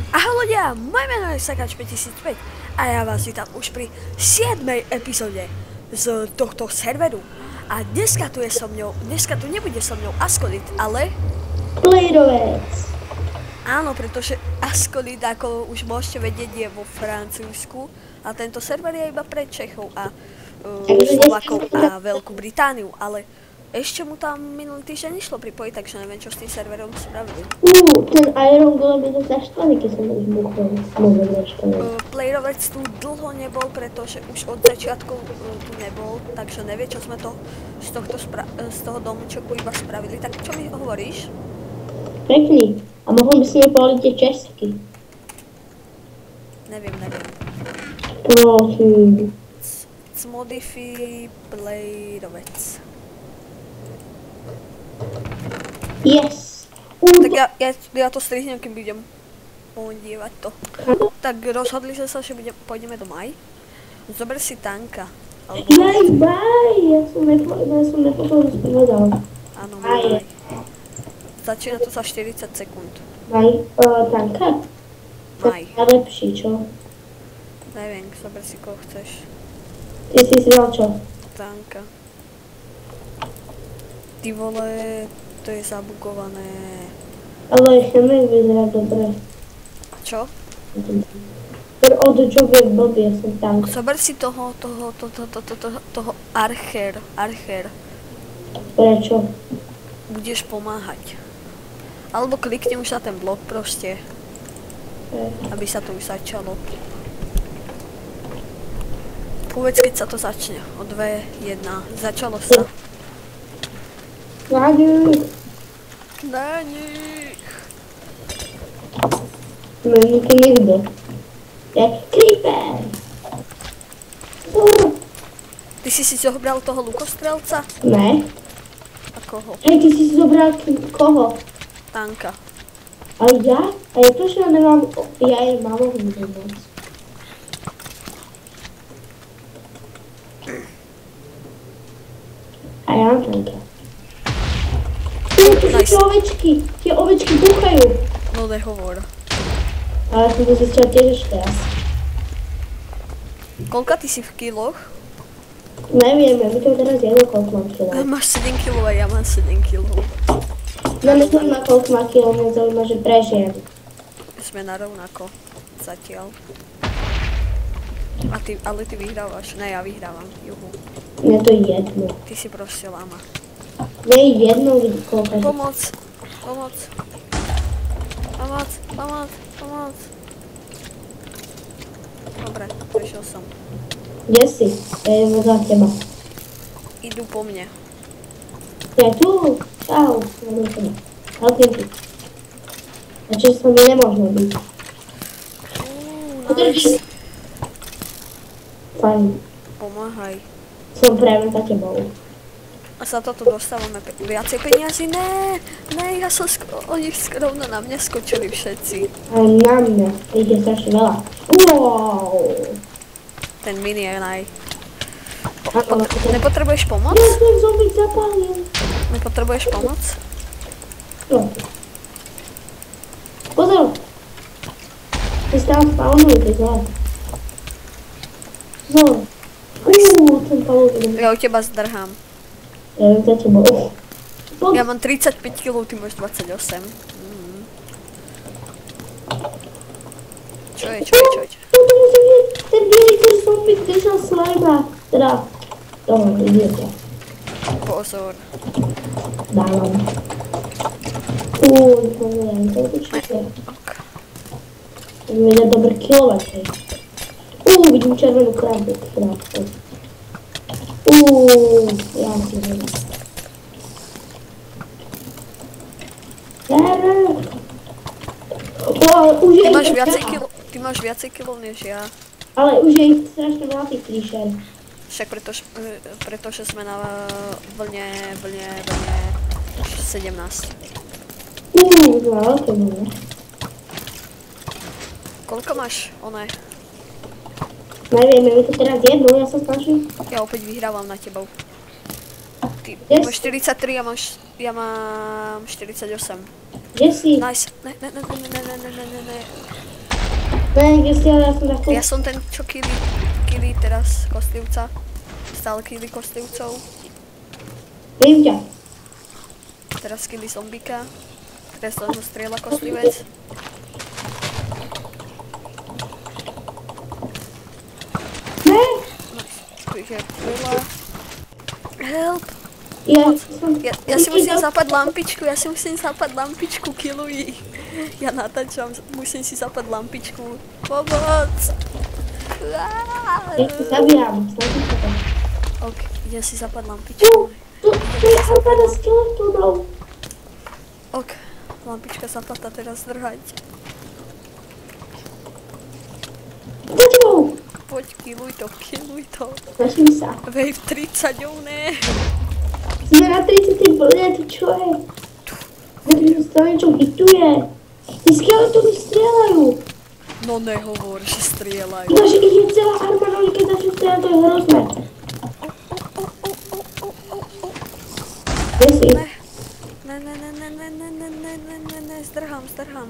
Ahoj ľudia, moje meno je Sakač 5005 a ja vás vítam už pri 7. epizóde z tohto serveru. A dneska tu nebude so mnou Askodit, ale... Playrovec. Áno, pretože Askodit, ako už môžete vedieť, je vo Francúzsku a tento server je iba pre Čechov a Slovákov a Veľkú Britániu, ale ešte mu tam minulý týždeň nešlo pripojiť, takže neviem, čo s tým serverom spravili. Ten Iron Golem je to naštvaný, keď som už buchol. Playrovec tu dlho nebol, pretože už od začiatku tu nebol, takže nevie, čo sme to z toho domčeku iba spravili. Tak čo mi hovoríš? Pekný. A mohol by si mi povoliť tie česky. Neviem. Prosím. Cmodify Playrovec. Yes. Tak ja to strihnem, keď budem podívať to. Tak rozhodli sme sa, že pôjdeme do Maj. Zober si tanka. Maj. Ja som nepočul, že si povedal. Áno, Maj. Začína to za 40 sekúnd. Maj, tanka? Maj. To je lepší, čo? Neviem, zober si koho chceš. Ty si dal čo? Tanka. Ty vole, to je zabugované. Ale ešte mi vyzerá dobre. Čo? Od čo je blbý, ja som tank. Zober si toho Archer. Prečo? Budeš pomáhať. Alebo klikni už na ten blok proste. Aby sa to už začalo. Povedz, keď sa to začne. O 2, 1. Začalo sa. Na nich. Není tu nikdo. Je creeper. Ty si zobral toho lukostrelca? Ne. A koho? Hej, ty si zobral koho? Tanka. A ja? A ja to, že ja nemám... Ja je malo vnímať. A ja mám tanka. Nice. Tie ovečky búchajú. No nehovor. Ale som to zistil tiež ešte raz. Koľka ty si v kiloch? Neviem, ja by to teraz jedno, koľko mám kilo. Máš 7 kg a ja mám 7 kg. No nezaujíma, koľko má kilo, mňa zaujíma, že prežijem. Sme narovnako. Zatiaľ. Ale ty vyhrávaš. Ne, ja vyhrávam. Juhu. Mne to je jedno. Ty si proste lama. Mne je jedno, koľko. Pomoc. Dobre, prišiel som. Kde si? Ja idem za teba. Idú po mne. Ja tu. Čau. Ja idem teba. Halkinky. A čo sa mi nemôžeme byť? Nice. Fajn. Pomáhaj. Som práve za tebou. A za toto dostávame viacej peniazy? Ne, ja som oni skrovno na mňa skočili všetci. A na mňa. Ich je strašne veľa. Wow. Ten mini je naj. Nepotrebuješ pomoc? Ja som zombie zapálil. Nepotrebuješ pomoc? No. Pozor. Ty stále spawnuj, ty zle. Zor. Ten palúk idem. Ja u teba zdrhám. Ja idem za tebou. Ja mám 35 kg, ty máš 28. Čo je? Ten bielý zombie držal slajma. Teda, toho, idete. Pozor. Dávam. Neviem, to je určite. Vedia dobre kilovať, hej. Vidím červenú krávku. Ja si neviem. Ty máš viacej kilo než ja. Ale už je ich strašne veľa tých príšer. Však pretože sme na vlne 17. To má veľké vlne. Koľko máš, one? Neviem, je mi to teraz jedno, ja sa snažím. Ja opäť vyhrávam na tebou. Ty Yes. máš 43 a ja mám 48. Kde si? Nice. Ne. Ne, kde si, ale ja som takto... Ja som ten, čo kili teraz kostlivca. Stále kili kostlivcov. Vidím ťa. Teraz kili zombika. Teraz len ho strieľa kostlivec. Ne! Tu ich je veľa. Help! Ja si musím zapať lampičku, kiluj ich. Ja natáčam, musím si zapať lampičku. Pomoc! Ja to zabijam, snažím sa to. Ok, idem si zapať lampičku. Tu je armáda skeletonov. Ok, lampička zapata teraz zdrhať. Za tebou. Poď, kiluj to. Snažím sa. Wave 30, ne. Sme na 30. vlne, ty čo je? Nebudem sa niečo hituje. Tí skeletony strieľajú. No nehovor, že strieľajú. Iba, že ich je celá armáda, oni keď začnú strieľať, to je hrozné. Kde si? Ne, zdrhám.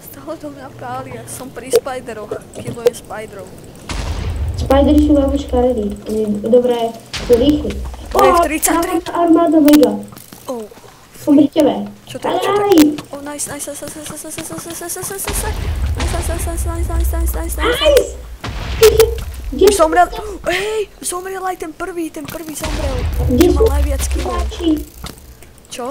Stále to mňa páli, ja som pri spideroch, kilujem spiderov. Spidery sú veľmi škaredí. Dobré, sú rýchli. Wave 33. Armáda mega. Oh, Som pri tebe. čo to je? Oh, nice. Nice! Kde Už sú zomrel, zomrel aj ten prvý zomrel. Kde Čo sú mal najviac killov. hráči? Čo?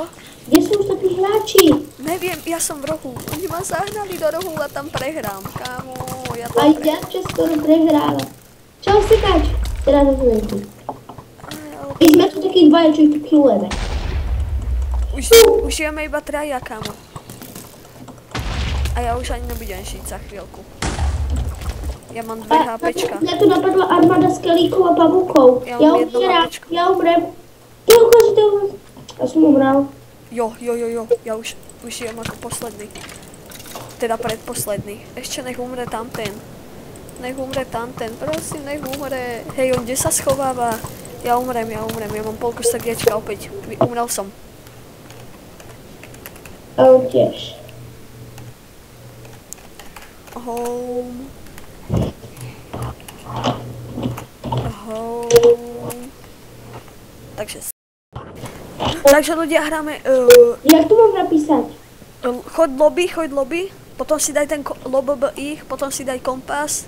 Kde sú ostatní hráči? Neviem, ja som v rohu. Oni ma zahnali do rohu a tam prehrám. Kámo, ja Aj tam ja skoro prehrála. Čau, sekač. Teraz to tu. My sme tu takí dvaja, čo ich tu killujeme. Už žijeme iba traja, kámo. A ja už ani nebudem žiť za chvíľku. Ja mám 2 HPčka. Mňa tu napadla armáda skelíkov a pavúkov. Ja Ja mám jedno umrem, HPčko. ja umrem. Ty ukáži. Ja som umrel. Jo. Ja už žijem ako posledný. Teda predposledný. Ešte nech umre tamten. Prosím, nech umre. Hej, on kde sa schováva? Ja umrem. Ja mám polku srdiečka opäť. Umrel som. A on tiež. Home. Takže ľudia hráme... Jak to mám napísať? Choď lobby, potom si daj ten ich, potom si daj kompas.